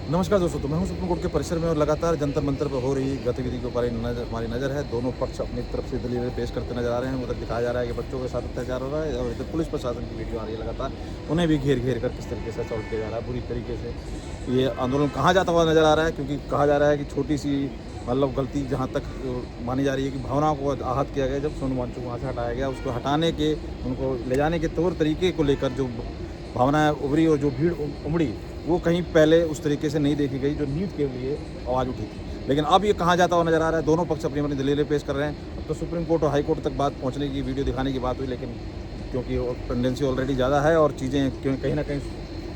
नमस्कार दोस्तों, तो मैं हूं सुप्रीम कोर्ट के परिसर में और लगातार जंतर मंतर पर हो रही गतिविधि के ऊपर हमारी नज़र है। दोनों पक्ष अपनी तरफ से दलीलें पेश करते नजर आ रहे हैं। उधर दिखाया जा रहा है कि बच्चों के साथ अत्याचार हो रहा है और इधर पुलिस प्रशासन की वीडियो आ रही है लगातार। उन्हें भी घेर घेर कर किस तरीके से असॉल्ट किया जा रहा है बुरी तरीके से। ये आंदोलन कहाँ जाता हुआ नज़र आ रहा है, क्योंकि कहा जा रहा है कि छोटी सी मतलब गलती जहाँ तक मानी जा रही है कि भावनाओं को आहत किया गया। जब सोनू वांगचुक वहाँ से हटाया गया, उसको हटाने के उनको ले जाने के तौर तरीके को लेकर जो भावनाएं उभरी और जो भीड़ उमड़ी, वो कहीं पहले उस तरीके से नहीं देखी गई जो नीट के लिए आवाज़ उठी थी। लेकिन अब ये कहाँ जाता हुआ नज़र आ रहा है। दोनों पक्ष अपनी अपनी दलीलें पेश कर रहे हैं। अब तो सुप्रीम कोर्ट और हाई कोर्ट तक बात पहुँचने की, वीडियो दिखाने की बात हुई, लेकिन क्योंकि टेंडेंसी ऑलरेडी ज़्यादा है और चीज़ें कहीं ना कहीं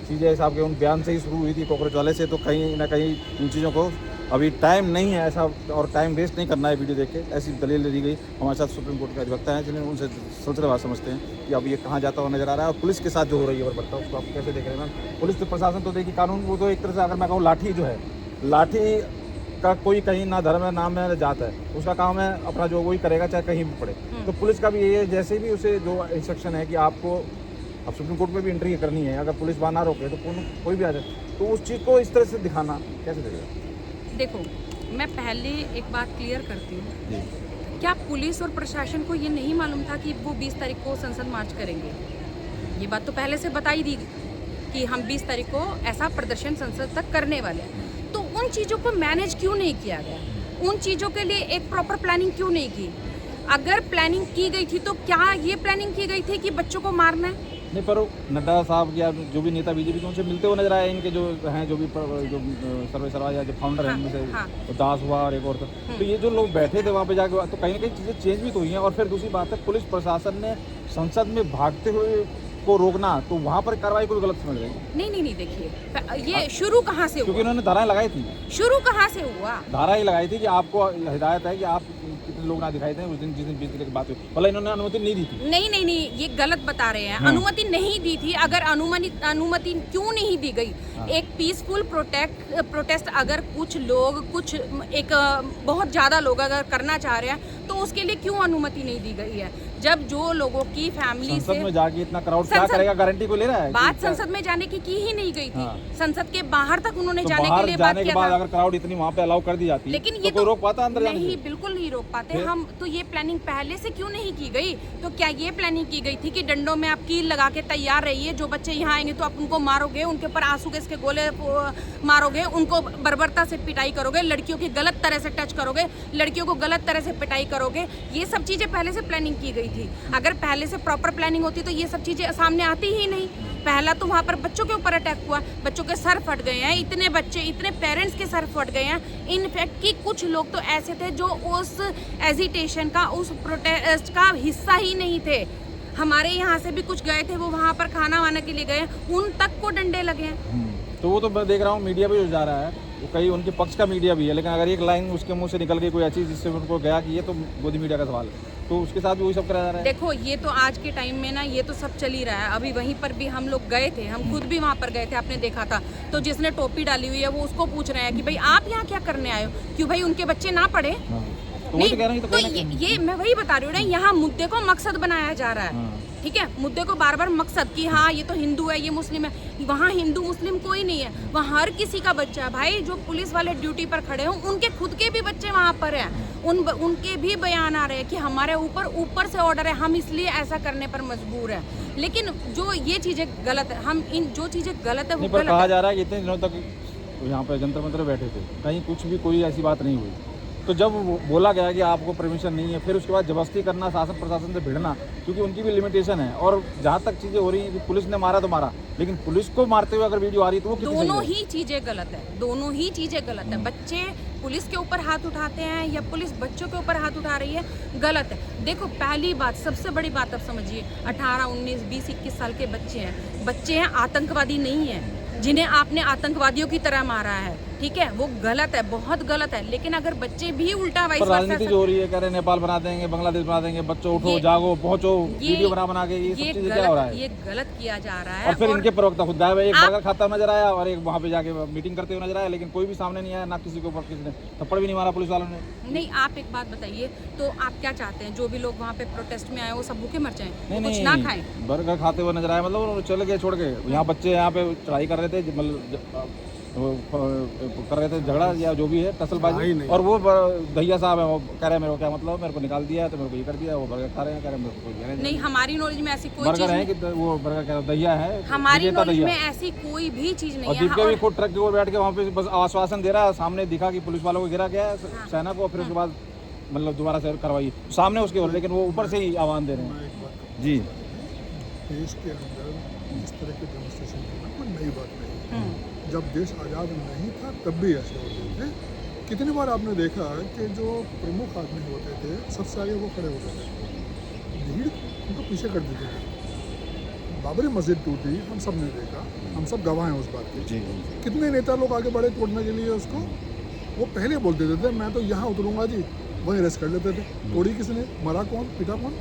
चीज़ें साहब के उन बयान से ही शुरू हुई थी कॉकरोच वाले से, तो कहीं ना कहीं इन चीज़ों को अभी टाइम नहीं है ऐसा, और टाइम वेस्ट नहीं करना है वीडियो देख के। ऐसी दलील दी गई। हमारे साथ सुप्रीम कोर्ट के अधिवक्ता हैं, जिन्हें उनसे सिलसिलेवार समझते हैं कि अब ये कहाँ जाता हुआ नजर आ रहा है और पुलिस के साथ जो हो रही है बर्बरता, उसको आप कैसे देख रहे हैं मैम? पुलिस तो प्रशासन तो देखिए कानून, वो तो एक तरह से अगर मैं कहूँ लाठी जो है, लाठी का कोई कहीं ना धर्म है ना नाम है ना जात है, उसका काम है अपना जो वही करेगा चाहे कहीं भी पड़े। तो पुलिस का भी यही है, जैसे भी उसे जो इंस्ट्रक्शन है कि आपको अब सुप्रीम कोर्ट में भी एंट्री करनी है, अगर पुलिस वहाँ ना रोके तो कोई भी आ जाए, तो उस चीज़ को इस तरह से दिखाना कैसे देगा? देखो, मैं पहले एक बात क्लियर करती हूँ। क्या पुलिस और प्रशासन को ये नहीं मालूम था कि वो 20 तारीख को संसद मार्च करेंगे? ये बात तो पहले से बताई दी कि हम 20 तारीख को ऐसा प्रदर्शन संसद तक करने वाले हैं। तो उन चीज़ों को मैनेज क्यों नहीं किया गया? उन चीज़ों के लिए एक प्रॉपर प्लानिंग क्यों नहीं की? अगर प्लानिंग की गई थी तो क्या ये प्लानिंग की गई थी कि बच्चों को मारना है? नहीं, पर नड्डा साहब या जो भी नेता बीजेपी के उनसे मिलते हुए नजर आए, इनके जो हैं जो भी जो सर्वेसर्वा या जो फाउंडर हैं, इनमें से दास हुआ और एक और तो ये जो लोग बैठे थे वहाँ पे जाके, तो कहीं ना कहीं चीज़ें चेंज भी तो हुई हैं। और फिर दूसरी बात है, पुलिस प्रशासन ने संसद में भागते हुए को रोकना, तो वहाँ पर कार्रवाई को गलत समझ रही है। नहीं, देखिए ये शुरू कहाँ से हुआ? क्योंकि उन्होंने धाराएं लगाई थी। शुरू कहाँ से हुआ? धारा ही लगाई थी कि आपको हिदायत है कि आप कितने लोग ना दिखाई थे उस दिन, जिस दिन 20 तारीख की बात हुई, भला इन्होंने अनुमति नहीं दी थी। नहीं, ये गलत बता रहे हैं। अनुमति नहीं दी थी। अगर अनुमति क्यों नहीं दी गई? एक पीसफुल प्रोटेस्ट अगर कुछ लोग एक बहुत ज्यादा लोग अगर करना चाह रहे हैं, तो उसके लिए क्यों अनुमति नहीं दी गई है? जब जो लोगों की फैमिली से संसद में जाके इतना क्राउड क्या करेगा, गारंटी को ले रहा है? बात संसद में जाने की ही नहीं गई थी। संसद के बाहर तक उन्होंने जाने के लिए बात किया था। अगर क्राउड इतनी वहाँ पे अलाउ कर दी जाती, लेकिन ये तो रोक पाता अंदर जाने? नहीं, बिल्कुल नहीं रोक पाते हम। तो ये प्लानिंग पहले से क्यों नहीं की गई? तो क्या ये प्लानिंग की गई थी कि डंडों में आप कील लगा के तैयार रहिए, जो बच्चे यहाँ आएंगे तो आप उनको मारोगे, उनके ऊपर आंसू गैस के गोले मारोगे, उनको बर्बरता से पिटाई करोगे, लड़कियों की गलत तरह से टच करोगे, लड़कियों को गलत तरह से पिटाई करोगे? ये सब चीजें पहले से प्लानिंग की गई थी। अगर पहले से प्रॉपर प्लानिंग होती तो ये सब चीजें सामने आती ही नहीं। पहला तो वहाँ पर बच्चों के ऊपर अटैक हुआ, बच्चों के सर फट गए हैं, इतने बच्चे, इतने पेरेंट्स के सर फट गए हैं। इनफैक्ट कि कुछ लोग तो ऐसे थे जो उस एजिटेशन का, उस प्रोटेस्ट का हिस्सा ही नहीं थे। हमारे यहाँ से भी कुछ गए थे, वो वहाँ पर खाना वाना के लिए गए, उन तक को डंडे लगे हैं। तो वो तो मैं देख रहा हूँ मीडिया भी जा रहा है, वो कई उनके पक्ष का मीडिया भी है, लेकिन अगर एक लाइन उसके मुंह से निकल गई कोई ऐसी जिससे उनको गया कि ये तो मोदी मीडिया का सवाल है, तो उसके साथ भी वही सब कराया जा रहा है। देखो, ये तो आज के टाइम में ना ये तो सब चल ही रहा है। अभी वहीं पर भी हम लोग गए थे, हम खुद भी वहाँ पर गए थे, आपने देखा था। तो जिसने टोपी डाली हुई है वो उसको पूछ रहे हैं कि भाई आप यहाँ क्या करने आए हो? क्यों भाई उनके बच्चे ना पढ़े? तो नहीं, तो कह रही तो ये मैं वही बता रही हूँ ना, यहाँ मुद्दे को मकसद बनाया जा रहा है। ठीक है, मुद्दे को बार बार मकसद कि हाँ ये तो हिंदू है, ये मुस्लिम है। वहाँ हिंदू मुस्लिम कोई नहीं है, वहाँ हर किसी का बच्चा है भाई। जो पुलिस वाले ड्यूटी पर खड़े हों, उनके खुद के भी बच्चे वहाँ पर हैं। उनके भी बयान आ रहे हैं कि हमारे ऊपर से ऑर्डर है, हम इसलिए ऐसा करने पर मजबूर हैं। लेकिन जो ये चीजें गलत है, हम इन जो चीजें गलत है वो गलत कहा जा रहा है कि इतने दिनों तक यहाँ पे जंतर मंतर बैठे थे, कहीं कुछ भी कोई ऐसी बात नहीं हुई। तो जब बोला गया कि आपको परमिशन नहीं है, फिर उसके बाद जबरदस्ती करना, शासन प्रशासन से भिड़ना, क्योंकि उनकी भी लिमिटेशन है। और जहाँ तक चीज़ें हो रही हैं कि पुलिस ने मारा तो मारा, लेकिन पुलिस को मारते हुए अगर वीडियो आ रही है तो वो कितनी सही है? दोनों ही चीज़ें गलत है, दोनों ही चीज़ें गलत है। बच्चे पुलिस के ऊपर हाथ उठाते हैं या पुलिस बच्चों के ऊपर हाथ उठा रही है, गलत है। देखो, पहली बात, सबसे बड़ी बात आप समझिए, 18, 19, 20, 21 साल के बच्चे हैं, आतंकवादी नहीं हैं जिन्हें आपने आतंकवादियों की तरह मारा है। ठीक है, वो गलत है, बहुत गलत है। लेकिन अगर बच्चे भी उल्टा वाइस वर्सा, राजनीति जो हो रही है, कह रहे हैं नेपाल बना देंगे, बांग्लादेश बना देंगे, बच्चों उठो जागो पहुंचो, वीडियो बना के, ये सब चीजें क्या हो रहा है? ये गलत किया जा रहा है। और फिर इनके प्रवक्ता खुद गायब है, एक बर्गर खाता नजर आया और एक वहाँ पे जाके मीटिंग करते हुए नजर आया, लेकिन कोई भी सामने नहीं आया, ना किसी के ऊपर किसी ने थप्पड़ भी नहीं मारा पुलिस वालों ने। नहीं, आप एक बात बताइए, तो आप क्या चाहते हैं? जो भी लोग वहाँ पे प्रोटेस्ट में आए वो सब भूखे मर जाएं, कुछ ना खाएं? बर्गर खाते हुए नजर आया, मतलब चले गए छोड़ के। यहाँ बच्चे यहाँ पे चढ़ाई कर रहे थे, मतलब वो कर रहे थे झगड़ा या जो भी है टसलबाजी, नहीं। और वो दहिया साहब है, वो कह रहे हैं मेरे को क्या मतलब, मेरे को निकाल दिया तो मेरे को ये कर दिया, वो बर्गर खा रहे हैं, कह रहे हैं मेरे को कोई लेना नहीं, हमारी नॉलेज में ऐसी कोई बर्गर चीज है नहीं, कि वो बर्गर क्या दहिया है, हमारी विजेता नॉलेज दहिया। में ऐसी कोई भी चीज और नहीं है। दीपिका भी और खुद ट्रक के ऊपर बैठ के वहाँ पे बस आश्वासन दे रहा है, सामने दिखा कि पुलिस वालों को गिरा गया है सेना को, फिर उसके बाद मतलब दोबारा से कार्रवाई सामने उसके हो रही है, लेकिन वो ऊपर से ही आह्वान दे रहे हैं। मैं एक बात कहूँ, जी देश के अंदर इस तरह के डेमोन्स्ट्रेशन करना कोई नई बात नहीं है। हम्म, जब देश आज़ाद नहीं था तब भी ऐसे होते थे। कितनी बार आपने देखा कि जो प्रमुख आदमी होते थे सबसे आगे वो खड़े होते थे, भीड़ उनको पीछे कर देते थे। बाबरी मस्जिद टूटी, हम सब ने देखा, हम सब गवाह हैं उस बात के। जी कितने नेता लोग आगे बढ़े तोड़ने के लिए उसको, वो पहले बोल देते थे मैं तो यहाँ उतरूंगा जी, वहीं रेस्ट कर लेते थे। तोड़ी किसने, मरा कौन, पिटा कौन,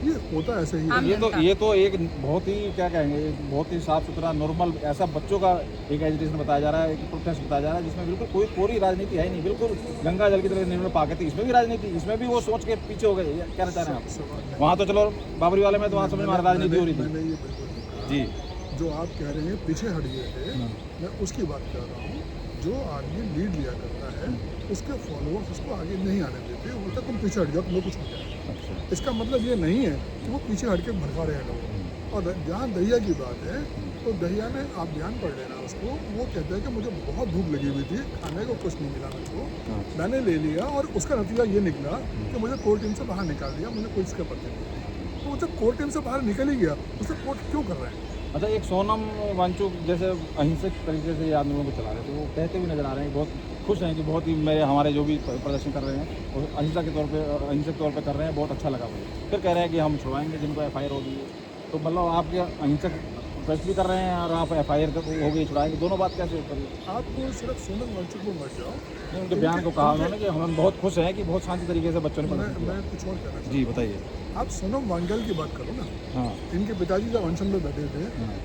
ये होता ऐसे ही है। ये तो एक बहुत ही क्या कहेंगे, एक बहुत ही साफ सुथरा नॉर्मल ऐसा बच्चों का एक एजुटेशन बताया जा रहा है, एक प्रोटेस्ट बताया जा रहा है, जिसमें बिल्कुल कोई पूरी राजनीति है ही नहीं, बिल्कुल गंगा जल की तरह निर्मल पाके थी, इसमें भी राजनीति, इसमें भी वो सोच के पीछे हो गए। ये कहना चाह रहे हैं आप? वहाँ तो चलो बाबरी वाले में तो वहाँ समझ में राजनीति हो रही मैंने थी। ये बिल्कुल नहीं कहा। जी जो आप कह रहे हैं पीछे हट गए थे, मैं उसकी बात कर रहा हूँ। जो आदमी लीड लिया करता है उसके फॉलोअर्स उसको आगे नहीं आने देते, बोलते तुम पीछे हट जाओ, तुम्हें कुछ हो जाए। अच्छा इसका मतलब ये नहीं है कि वो पीछे हट के भड़का रहे हैं लोग। और जहाँ दहिया की बात है, तो दहिया ने आप बयान पढ़ लेना उसको, वो कहता है कि मुझे बहुत भूख लगी हुई थी, खाने को कुछ नहीं मिला मेरे को, मैंने ले लिया और उसका नतीजा ये निकला कि मुझे कोर्ट टीम से बाहर निकाल दिया, मुझे कोई इसका पता नहीं। तो वो जब कोर्ट टीम से बाहर निकल ही गया, उसे कोर्ट क्यों कर रहे हैं? अच्छा, एक सोनम वांगचुक जैसे अहिंसक तरीके से ये आंदोलन को चला रहे थे, वो कहते हुए नजर आ रहे हैं, बहुत खुश हैं कि बहुत ही मेरे हमारे जो भी प्रदर्शन कर रहे हैं वो अहिंसक तौर पे कर रहे हैं, बहुत अच्छा लगा मुझे। फिर कह रहे हैं कि हम छुड़वाएंगे जिनको FIR हो गई है, तो मतलब आप क्या अहिंसक प्रोटेस्ट भी कर रहे हैं और आप FIR हो गई छुड़ाएंगे, दोनों बात कैसे करिए? आपको सिर्फ सोनम वांगचुक को मत जाओ। नहीं, उनके बयान को कहा उन्होंने कि हम बहुत खुश हैं कि बहुत शांति तरीके से बच्चों ने प्रदर्शन किया। मैं कुछ और कहना चाहता जी बताइए। हूँ। आप सोनम वांगल की बात करो ना, हाँ इनके पिताजी जब अनशन में बैठे थे,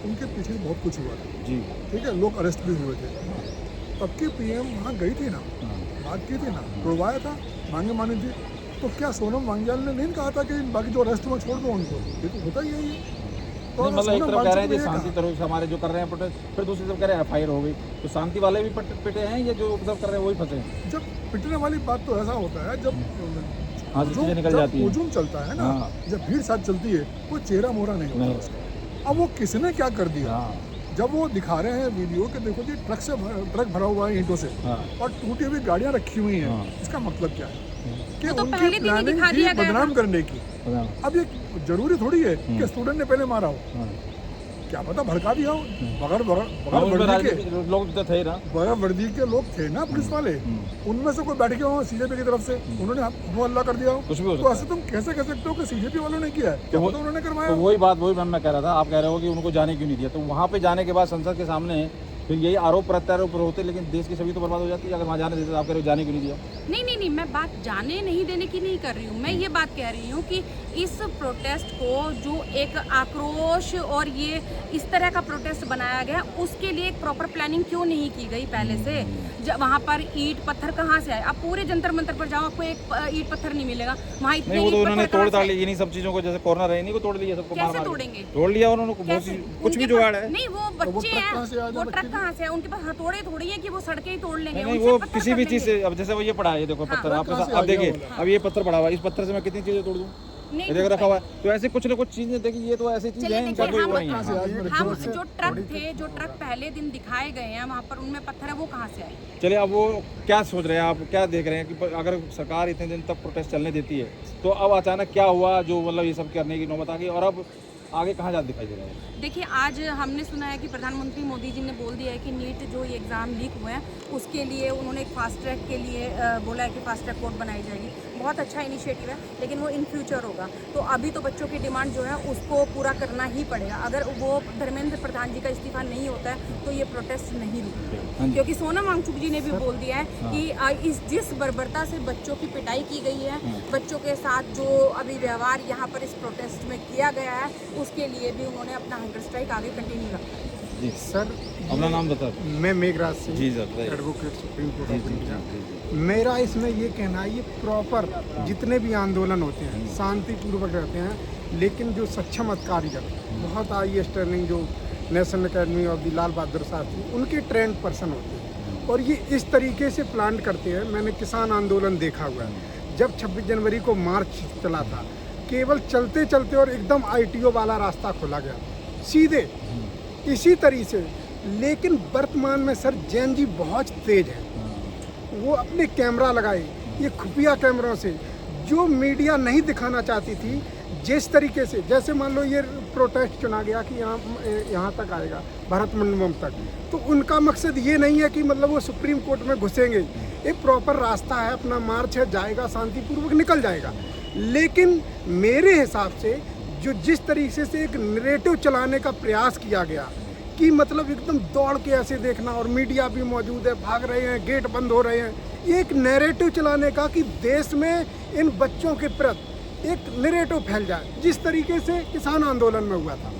उनके पीछे बहुत कुछ हुआ था, जी ठीक है, लोग अरेस्ट भी हुए थे। तब की PM वहाँ गई थी ना, बात की थी ना, रुलवाया था, मांगे मानी थी। तो क्या सोनम वांगल ने नहीं कहा था कि बाकी जो अरेस्ट हुए छोड़ दो उनको? ये तो होता ही है ये। तो नहीं, मतलब एक सोनम तरफ कह रहे हैं वांगचुक कि ने शांति कहा, तरह से हमारे जो कर रहे हैं प्रोटेस्ट, फिर दूसरी तरफ कह रहे हैं FIR हो गई, तो शांति वाले भी पिटे हैं, ये जो सब कर रहे हैं वही फंसे हैं। जब पिटने वाली बात तो ऐसा होता है जब हाँ, जो चीज़ें निकल जाती हैं। हुजूम चलता है ना, हाँ। जब भीड़ साथ चलती है, कोई चेहरा मोहरा नहीं होता नहीं। उसका। अब वो किसने क्या कर दिया, हाँ जब वो दिखा रहे हैं वीडियो कि देखो जी ट्रक भरा हुआ है ईंटों से हाँ और टूटी हुई गाड़ियां रखी हुई हैं, हाँ। इसका मतलब क्या है? कि वो तो उनकी पहले दिन ही प्लानिंग दिखा थी दिया गया बदनाम था। करने की। पता अब ये जरूरी थोड़ी है कि स्टूडेंट ने पहले मारा हो, हाँ। क्या पता भड़का दिया हो। बगैर हाँ, उसमें वर्दी राजनीति के लोग तो थे ना। बगैर वर्दी के लोग थे ना पुलिस वाले, उनमें से कोई बैठ गया हो CJP की तरफ से, उन्होंने हो हल्ला कर दिया हो, कुछ भी हो तो सकता ऐसे तुम कैसे कह सकते हो कि CJP वालों ने किया है? क्या वो- पता उन्होंने करवाया तो हो? वही बात मैं कह रहा था, आप कह रहे हो कि उनको जाने क्यों नहीं दिया, तो वहाँ पे जाने के बाद संसद के सामने फिर यही आरोप प्रत्यारोप होते, लेकिन देश की छवि तो बर्बाद हो जाती है। अगर वहाँ जाने देते तो आप कह रहे हो जाने क्यों नहीं दिया? नहीं, मैं बात जाने नहीं देने की नहीं कर रही हूँ। मैं ये बात कह रही हूँ कि इस प्रोटेस्ट को जो एक आक्रोश और ये इस तरह का प्रोटेस्ट बनाया गया, उसके लिए एक प्रॉपर प्लानिंग क्यों नहीं की गई पहले से? जब वहाँ पर ईंट पत्थर कहाँ से आए? आप पूरे जंतर मंतर पर जाओ, आपको एक ईंट पत्थर नहीं मिलेगा। वहाँ इतने नहीं, वो तो ईंट उन्होंने पत्थर तोड़ कहाँ ताड़ से आए? लिया, इन्हीं सब चीज़ों को, जैसे कॉर्नर है इन्हीं को तोड़ लिया, सबको मार कैसे मार के। तोड़ेंगे? तोड़ लिया उन्होंने, बहुत कैसे? कुछ भी उनके जुगाड़ पास- है। नहीं, वो तो वो बच्चे ट्रक कहाँ से आ हैं, जाए वो ट्रक बच्चे? कहाँ से है? उनके पास हथौड़े थोड़ी है कि वो सड़कें ही तोड़ लेंगे। नहीं, उनसे वो पत्थर किसी कर भी लेंगे। चीज़ से, अब जैसे वो ये पड़ा है, ये देखो पत्थर, हाँ, आपके कहाँ साथ से अब आ गया देखिए, बोला? अब ये पत्थर पड़ा हुआ है, इस पत्थर से मैं कितनी चीज़ें तोड़ दूँ? नहीं ये देखो रखा हुआ है, तो ऐसे कुछ ना कुछ चीज़ें देखिए, ये तो ऐसी चीज़ चलिए है इनका देखिए, कोई वो नहीं कहाँ से है। आज मेरे हम जोर से जो ट्रक थे, जो ट्रक पहले दिन दिखाए गए हैं वहाँ पर, उनमें पत्थर है, वो कहाँ से आए? चलिए, अब वो क्या सोच रहे हैं, आप क्या देख रहे हैं कि अगर सरकार इतने दिन तक प्रोटेस्ट चलने देती है, तो अब अचानक क्या हुआ जो मतलब ये सब करने की नौबत आ गई, और अब आगे कहाँ जाते दिखाई दे रहा है? देखिए, आज हमने सुना है कि प्रधानमंत्री मोदी जी ने बोल दिया है कि नीट जो ये एग्ज़ाम लीक हुए हैं, उसके लिए उन्होंने एक फास्ट ट्रैक के लिए बोला है कि फास्ट ट्रैक कोर्ट बनाई जाएगी। बहुत अच्छा इनिशिएटिव है, लेकिन वो इन फ्यूचर होगा। तो अभी तो बच्चों की डिमांड जो है उसको पूरा करना ही पड़ेगा। अगर वो धर्मेंद्र प्रधान जी का इस्तीफा नहीं होता है तो ये प्रोटेस्ट नहीं रुकेगा, क्योंकि सोनम वांगचुक जी ने भी बोल दिया है कि जिस बर्बरता से बच्चों की पिटाई की गई है, बच्चों के साथ जो अभी व्यवहार यहाँ पर इस प्रोटेस्ट में किया गया है, उसके लिए भी उन्होंने अपना हंगर स्ट्राइक आगे कंटिन्यू रखा है। जी सर, अपना नाम बता। मैं मेघराज सिंह, जी सर, बताइए। एडवोकेट सुप्रीम कोर्ट जी ऑफ जी इंडिया। जी जी। मेरा इसमें ये कहना है, ये प्रॉपर जितने भी आंदोलन होते हैं शांतिपूर्वक रहते हैं, लेकिन जो सक्षम अधिकारी, बहुत आई स्टर्निंग जो national academy of the Lal Bahadur Shastri, उनके ट्रेंड पर्सन होते हैं और ये इस तरीके से प्लान करते हैं। मैंने किसान आंदोलन देखा हुआ है, जब 26 जनवरी को मार्च चला था, केवल चलते चलते और एकदम ITO वाला रास्ता खोला गया सीधे इसी तरीके से। लेकिन वर्तमान में सर जैन जी बहुत तेज है, वो अपने कैमरा लगाए, ये खुफिया कैमरों से जो मीडिया नहीं दिखाना चाहती थी, जिस तरीके से, जैसे मान लो ये प्रोटेस्ट चुना गया कि यहाँ तक आएगा, भारत मंडपम तक, तो उनका मकसद ये नहीं है कि मतलब वो सुप्रीम कोर्ट में घुसेंगे, एक प्रॉपर रास्ता है, अपना मार्च है, जाएगा, शांतिपूर्वक निकल जाएगा। लेकिन मेरे हिसाब से जो जिस तरीके से एक नैरेटिव चलाने का प्रयास किया गया कि मतलब एकदम दौड़ के ऐसे देखना, और मीडिया भी मौजूद है, भाग रहे हैं, गेट बंद हो रहे हैं, ये एक नैरेटिव चलाने का कि देश में इन बच्चों के प्रति एक नैरेटिव फैल जाए, जिस तरीके से किसान आंदोलन में हुआ था।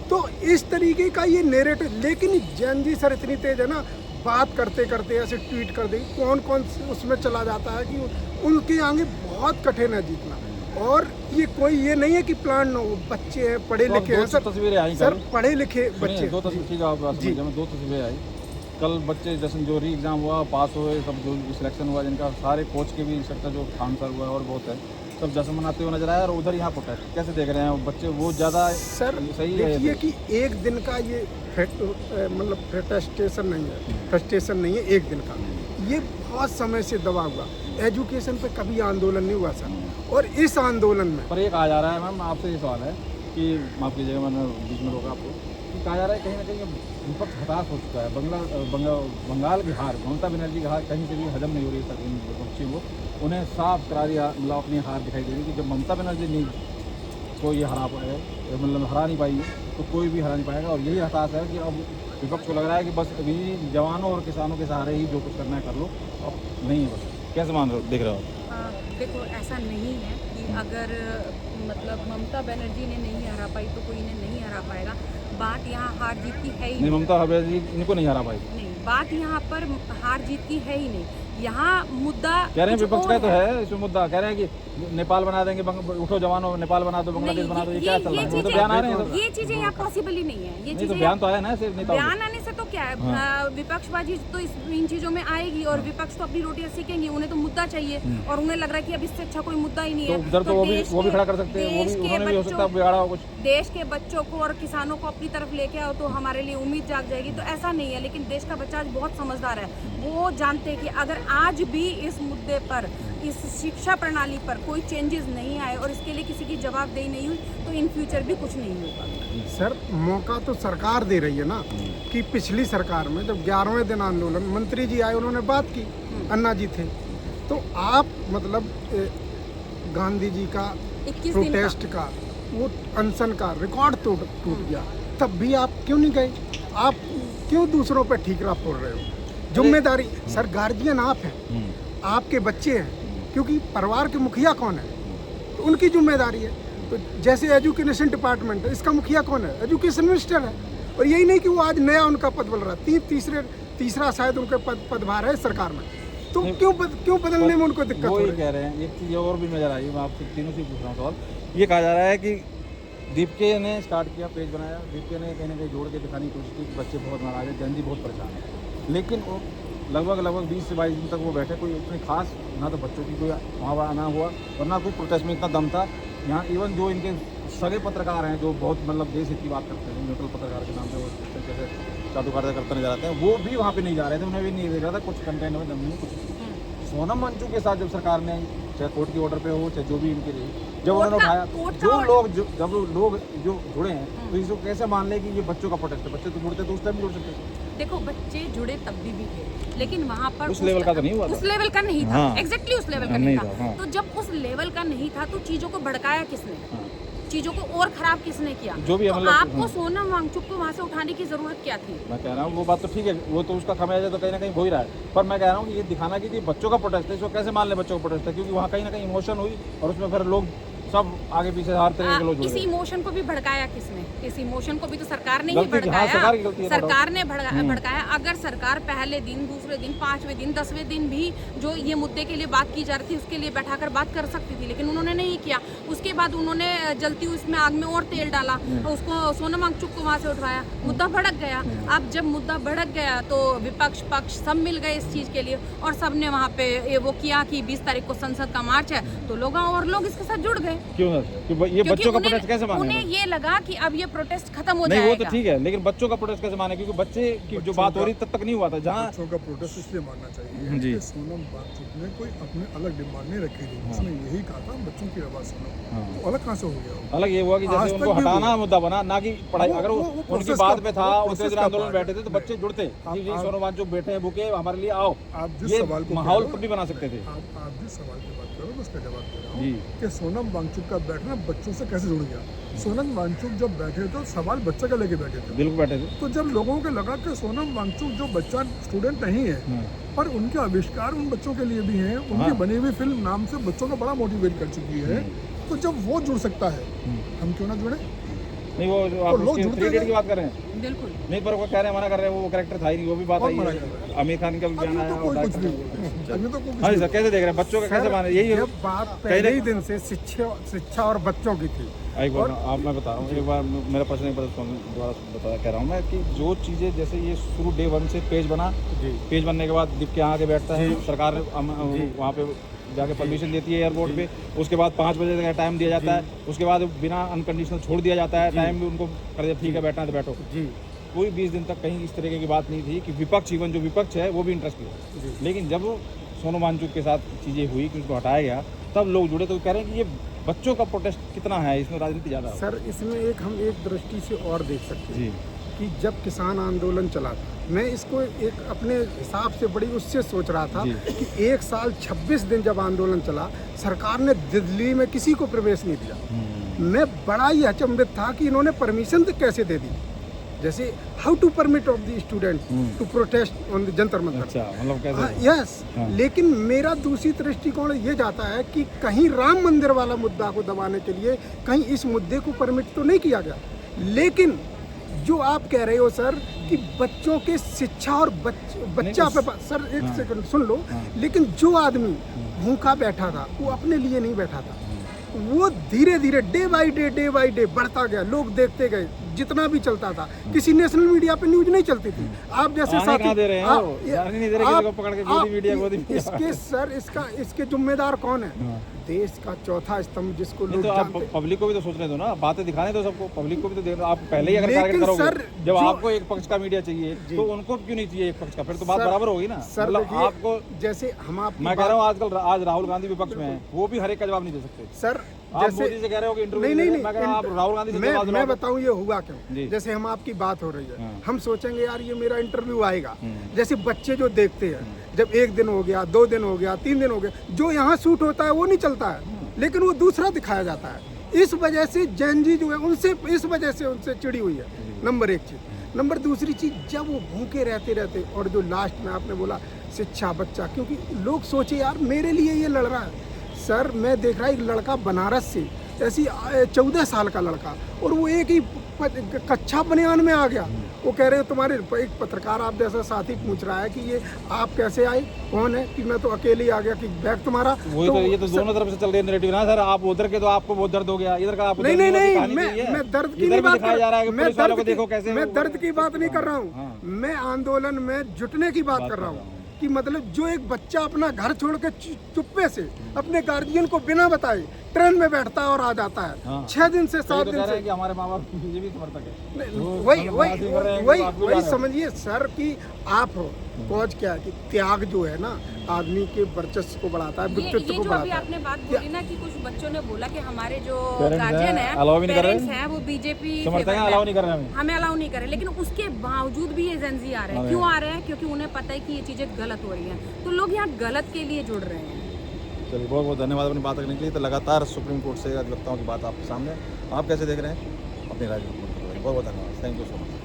तो इस तरीके का ये नैरेटिव, लेकिन जैन जी सर इतनी तेज है ना, बात करते करते ऐसे ट्वीट कर दी, कौन कौन उसमें चला जाता है कि उनके आगे बहुत कठिन है जीतना। और ये कोई ये नहीं है कि प्लान न हो, बच्चे हैं, पढ़े लिखे हैं सर, तस्वीरें आई सर पढ़े लिखे बच्चे। दो तस्वीरें आई कल, बच्चे जैसे जो री एग्जाम हुआ, पास हुए, सब जो सिलेक्शन हुआ जिनका, सारे कोच के भी इंस्ट्रक्टर जो खान सर हुआ और बहुत है, सब जश्न मनाते हुए नजर आया। और उधर यहाँ प्रोटेस्ट कैसे देख रहे हैं बच्चे? वो ज़्यादा सर सही है देखिए कि एक दिन का ये मतलब प्रोटेस्टेशन नहीं है, फ्रस्ट्रेशन नहीं है एक दिन का, ये बहुत समय से दबा हुआ। एजुकेशन पे कभी आंदोलन नहीं हुआ सर, और इस आंदोलन में पर एक आ जा रहा है मैम, आपसे ये सवाल है कि माफ़ कीजिएगा मैंने बीच में रोका आपको, कि कहा जा रहा है कहीं ना कहीं विपक्ष हताश हो चुका है। बंगाल की हार, ममता बनर्जी की हार कहीं से भी हजम नहीं हो रही है विपक्षी को, उन्हें साफ करा दिया, मतलब अपनी हार दिखाई दे रही कि जब ममता बनर्जी नहीं को ये हरा पाए, मतलब हरा नहीं पाई तो कोई भी हरा नहीं पाएगा। और यही हताश है कि अब विपक्ष को लग रहा है कि बस अभी जवानों और किसानों के सहारे ही जो कुछ करना है कर लो, अब नहीं है। बस कैसे मान रहे हो, देख रहे हो? देखो ऐसा नहीं है कि अगर मतलब ममता बनर्जी ने नहीं हरा पाई तो कोई इन्हें नहीं हरा पाएगा। बात यहाँ हार जीत की है ही नहीं, ममता बनर्जी इनको नहीं हरा पाई नहीं, बात यहाँ पर हार जीत की है ही नहीं। यहाँ मुद्दा कह रहे हैं विपक्ष का तो है इसमें मुद्दा, कह रहे हैं कि नेपाल बना देंगे, उठो जवानों, नेपाल बना दो, बांग्लादेश बना दो, ये क्या चल रहा है? तो बयान आ रहे हैं, ये चीजें यहाँ पॉसिबल ही नहीं है। ये नहीं तो चीजें बयान तो आया ना सिर्फ नेताओं बयान आने से तो क्या है, विपक्षबाजी तो इन चीजों में आएगी, और विपक्ष तो अपनी रोटियां सेकेंगे, उन्हें तो मुद्दा चाहिए, और उन्हें लग रहा है कि अब इससे अच्छा कोई मुद्दा ही नहीं है। उधर तो वो भी खड़ा कर सकते हैं, उन्होंने भी हो सकता है बिगाड़ा हो कुछ। देश के बच्चों को और किसानों को अपनी तरफ लेके आओ तो हमारे लिए उम्मीद जाग जाएगी, तो ऐसा नहीं है। लेकिन देश का बच्चा आज बहुत समझदार है, वो जानते हैं कि अगर आज भी इस मुद्दे पर, इस शिक्षा प्रणाली पर कोई चेंजेस नहीं आए और इसके लिए किसी की जवाबदेही नहीं हुई तो इन फ्यूचर भी कुछ नहीं होगा। सर मौका तो सरकार दे रही है ना, कि पिछली सरकार में जब 11वें दिन आंदोलन, मंत्री जी आए, उन्होंने बात की, अन्ना जी थे, तो आप मतलब गांधी जी का 21 प्रोटेस्ट का वो अनशन का रिकॉर्ड टूट गया, तब भी आप क्यों नहीं गए? आप क्यों दूसरों पर ठीकरा फोड़ रहे हो? जिम्मेदारी सर, गार्जियन आप हैं, आपके बच्चे हैं, क्योंकि परिवार के मुखिया कौन है तो उनकी जिम्मेदारी है। तो जैसे एजुकेशन डिपार्टमेंट है, इसका मुखिया कौन है? एजुकेशन मिनिस्टर है। और यही नहीं कि वो आज नया उनका पद बदल रहा है, तीसरा शायद उनका पदभार है सरकार में, तो क्यों बदलने में उनको दिक्कत हो रही है? कह रहे हैं एक चीज़ और भी नजर आई, मैं आपसे तीनों से पूछ रहा हूँ सवाल। ये कहा जा रहा है कि दीपके ने स्टार्ट किया, पेज बनाया, दीपके ने कहीं ना कहीं जोड़ के दिखाने की कोशिश की कि बच्चे बहुत नाराज है, जन जी बहुत परेशान है, लेकिन वो लगभग 20 से 22 दिन तक वो बैठे, कोई उतनी खास ना तो बच्चों की कोई वहाँ आना हुआ और ना कोई प्रोटेस्ट में इतना दम था। यहाँ इवन जो इनके सगे पत्रकार हैं, जो बहुत मतलब देश हित की बात करते हैं, न्यूट्रल पत्रकार के नाम पे वो जैसे चालू कार्य करते नजर आते हैं, वो भी वहाँ पे नहीं जा रहे थे, उन्हें भी नहीं देख रहा था कुछ कंटेंट में दम नहीं कुछ। सोनम मंचू के साथ जब सरकार ने, चाहे कोर्ट की ऑर्डर पे हो, चाहे जो भी इनके लिए, जब उन्होंने उठाया, जब लोग जो जुड़े हैं तो इसको कैसे मान ले कि ये बच्चों का प्रोटेस्ट है? बच्चे तो जुड़ते तो उस टाइम जुड़ सकते। देखो बच्चे जुड़े तब भी थे, लेकिन वहाँ पर उस लेवल का तो नहीं हुआ, उस लेवल का नहीं था, एग्जैक्टली उस लेवल का नहीं था। हाँ। तो जब उस लेवल का नहीं था तो चीजों को भड़काया किसने? चीजों को और खराब किसने किया? जो भी तो मतलब आपको सोनम वांगचुक को वहाँ से उठाने की जरूरत क्या थी? मैं कह रहा हूँ वो बात तो ठीक है, वो तो उसका खमियाजा तो कहीं ना कहीं हो ही रहा है, पर मैं कह रहा हूँ कि ये दिखाना कि बच्चों का प्रोटेस्ट है, इसको कैसे मान ले बच्चों का प्रोटेस्ट है? क्योंकि वहाँ कहीं ना कहीं इमोशन हुई और उसमें फिर लोग सब आगे पीछे हर तरह के लोग जुड़ इस गए। इमोशन को भी भड़काया किसने? इस इमोशन को भी तो सरकार ने ही गलती- हाँ, भड़काया। सरकार की गलती है, सरकार ने भड़काया। अगर सरकार पहले दिन, दूसरे दिन, 5वें दिन, 10वें दिन भी जो ये मुद्दे के लिए बात की जा रही थी उसके लिए बैठाकर बात कर सकती थी, लेकिन उन्होंने नहीं किया। उसके बाद उन्होंने जलती हुई उसमें आग में और तेल डाला और उसको सोनम वांगचुक को वहाँ से उठवाया। मुद्दा भड़क गया। अब जब मुद्दा भड़क गया तो विपक्ष पक्ष सब मिल गए इस चीज़ के लिए और सब ने वहाँ पे वो किया कि 20 तारीख को संसद का मार्च है, तो लोग इसके साथ जुड़ गए। क्यों सर? ये बच्चों का प्रोटेस्ट कैसे माने? उन्हें ये लगा कि अब ये प्रोटेस्ट खत्म हो नहीं जाएगा। वो तो ठीक है, लेकिन बच्चों का प्रोटेस्ट कैसे माने? क्योंकि बच्चे की जो बात हो रही तब तक नहीं हुआ था। जहाँ बच्चों का प्रोटेस्ट इसलिए मानना चाहिए जी। कि सोनम वांगचुक ने कोई अपने अलग डिमांड नहीं रखी थी। उसने यही कहा था बच्चों की आवाज़ सुनो। तो अलग कहाँ से हो गया? अलग ये हुआ कि आज जैसे तक उनको भी हटाना वो- मुद्दा बना, ना कि पढ़ाई। वो- अगर वो उनकी प्रोसेस बात का- पे था, वो उनके प्रोसेस दिन का आंदोलन पार्ट बैठे थे तो बच्चे जुड़ते कि जी सोनम वांगचुक बैठे हैं भूखे, हमारे लिए आओ। आप जिस ये सवाल को माहौल कह रहे हो- तब भी बना सकते थे। आप जिस सवाल की बात करो मैं उसका जवाब दे रहा जी। हूँ कि सोनम वांगचुक का बैठना बच्चों से कैसे जुड़ गया। सोनम वांगचुक जब बैठे तो सवाल बच्चा का लेके बैठे थे। बिल्कुल बैठे थे। तो जब लोगों को लगा कि सोनम वांगचुक जो बच्चा स्टूडेंट नहीं है पर उनके आविष्कार उन बच्चों के लिए भी हैं, उनकी बनी हुई फिल्म नाम से बच्चों को बड़ा मोटिवेट कर चुकी है, तो जब वो जुड़ सकता है हम क्यों ना जुड़े? नहीं वो जो आप लोग उसके जुड़ते 3 इडियट हैं। की बात कर रहे हैं। बिल्कुल। नहीं पर वो कह रहे हैं, मना कर रहे हैं, वो कैरेक्टर था ही नहीं। वो भी बात कौन आई मना है। कर रहा है? आमिर खान का भी अभी बयान आया तो कोई और कुछ नहीं बोल रहा है। अभी तो कोई कुछ हाँ जी नहीं सर, कैसे देख रहे हैं बच्चों का कैसे माने? यही जब बात पहले ही दिन से शिक्षा और बच्चों की थी। एक बार आप मैं बता रहा हूँ, एक बार मेरा प्रश्न एक बार दोबारा बता कह रहा हूँ मैं कि जो चीज़ें जैसे ये शुरू डे 1 से पेज बना, पेज बनने के बाद दिख के यहाँ आके बैठता है, सरकार वहाँ पे जाके परमिशन देती है एयरपोर्ट पे, उसके बाद 5 बजे का टाइम दिया जाता है, उसके बाद बिना अनकंडीशनल छोड़ दिया जाता है, टाइम भी उनको कर दिया, ठीक है बैठना है तो बैठो। जी कोई 20 दिन तक कहीं इस तरीके की बात नहीं थी कि विपक्ष, इवन जो विपक्ष है वो भी इंटरेस्ट लिया। लेकिन जब सोनम वांगचुक के साथ चीज़ें हुई कि उसको हटाया गया, तब लोग जुड़े। तो कह रहे हैं कि ये बच्चों का प्रोटेस्ट कितना है, इसमें राजनीति ज़्यादा है। सर, इसमें हम एक दृष्टि से और देख सकते हैं जी कि जब किसान आंदोलन चला था, मैं इसको एक अपने हिसाब से बड़ी उससे सोच रहा था कि 1 साल 26 दिन जब आंदोलन चला, सरकार ने दिल्ली में किसी को प्रवेश नहीं दिया। मैं बड़ा ही अचंभित था कि इन्होंने परमिशन कैसे दे दी। जैसे how to permit of the student to protest on the Jantar Mantar. अच्छा, मतलब कैसे? यस, लेकिन मेरा दूसरी दृष्टिकोण ये जाता है कि कहीं राम मंदिर वाला मुद्दा को दबाने के लिए कहीं इस मुद्दे को परमिट तो नहीं किया गया। लेकिन जो आप कह रहे हो सर कि बच्चों के शिक्षा और बच्चा पे सर एक सेकंड सुन लो। लेकिन जो आदमी भूखा बैठा था वो अपने लिए नहीं बैठा था, वो धीरे धीरे डे बाय डे बढ़ता गया। लोग देखते गए, जितना भी चलता था। किसी नेशनल मीडिया पे न्यूज नहीं चलती थी। आप जैसे आने कहाँ दे रहे हैं वो? जाने नहीं दे रहे, किसी को पकड़ के गोदी मीडिया। इसके सर इसके जिम्मेदार कौन है? देश का चौथा स्तंभ जिसको लोग तो आप जानते। पब्लिक को भी तो सोचने दो ना, बातें दिखाने दो सबको, पब्लिक को भी तो दे। आप पहले ही अगर टारगेट लेकिन करोगे, सर, जब जो- आपको एक पक्ष का मीडिया चाहिए तो उनको क्यों नहीं चाहिए एक पक्ष का? फिर तो बात सर- बराबर होगी ना। सर मतलब देखिए, आपको जैसे हम आपकी मैं कह रहा हूँ आजकल आज राहुल गांधी विपक्ष में है, वो भी हर एक का जवाब नहीं दे सकते। सर आप मोदी से कह रहे हो कि इंटरव्यू नहीं, मैं कह रहा हूँ आप राहुल गांधी से जवाब मैं दिलाओ। बताऊं ये हुआ जी। क्यों। जैसे हम आपकी बात हो रही है, हाँ। हम सोचेंगे यार ये मेरा इंटरव्यू आएगा। जैसे बच्चे जो देखते हैं, जब 1 दिन हो गया, 2 दिन हो गया, 3 दिन हो गया, जो यहाँ शूट होता है वो नहीं चलता है, लेकिन वो दूसरा दिखाया जाता है। इस वजह से जैन जी जो है उनसे इस वजह से उनसे चिड़ी हुई है। नंबर 1 चीज़। नंबर दूसरी चीज़, जब वो भूखे रहते और जो लास्ट में आपने बोला शिक्षा बच्चा, क्योंकि लोग सोचे यार मेरे लिए ये लड़ रहा है। सर मैं देख रहा एक लड़का बनारस से, ऐसी 14 साल का लड़का, और वो एक ही कच्चा बनियान में आ गया। वो कह रहे हो तुम्हारे एक पत्रकार आप जैसा साथी पूछ रहा है कि ये आप कैसे आए, कौन है, कि मैं तो अकेले ही आ गया, कि बैग तुम्हारा। वही तो ये तो दोनों तरफ से चल रही है नैरेटिव ना सर। आप उधर के तो आपको बहुत दर्द हो गया, इधर का आप नहीं, मैं दर्द की नहीं बात कर रहा हूँ। मैं दर्द की बात नहीं कर रहा हूँ। मैं आंदोलन में जुटने की बात कर रहा हूँ कि मतलब जो एक बच्चा अपना घर छोड़ के चुप्पे से अपने गार्जियन को बिना बताए ट्रेन में बैठता है और आ जाता है 6 दिन से 7 दिन से। कि हमारे माँ बाप बीजेपी समर्थक है। वही समझिए सर कि आप हो कॉज क्या है कि त्याग जो है ना आदमी के वर्चस्व को बढ़ाता है, ये व्यक्तित्व को जो अभी बढ़ाता है। आपने बात बोली ना कि कुछ बच्चों ने बोला कि हमारे जो Parents गार्जियन हैं, allow भी है, नहीं कर रहे पेरेंट्स हैं, वो बीजेपी समर्थक हैं, अलाउ नहीं कर रहे हमें। हमें अलाउ नहीं कर रहे। लेकिन उसके बावजूद भी ये जेंजी आ रहे हैं। क्यों आ रहे हैं? क्योंकि उन्हें पता है कि ये चीजें गलत हो रही हैं, तो लोग यहाँ गलत के लिए जुड़ रहे हैं। चलिए बहुत बहुत धन्यवाद अपनी बात रखने के लिए। तो लगातार सुप्रीम कोर्ट से अधिवक्ताओं की बात आपके सामने, आप कैसे देख रहे हैं अपनी राय? बहुत बहुत धन्यवाद, थैंक यू सो मच।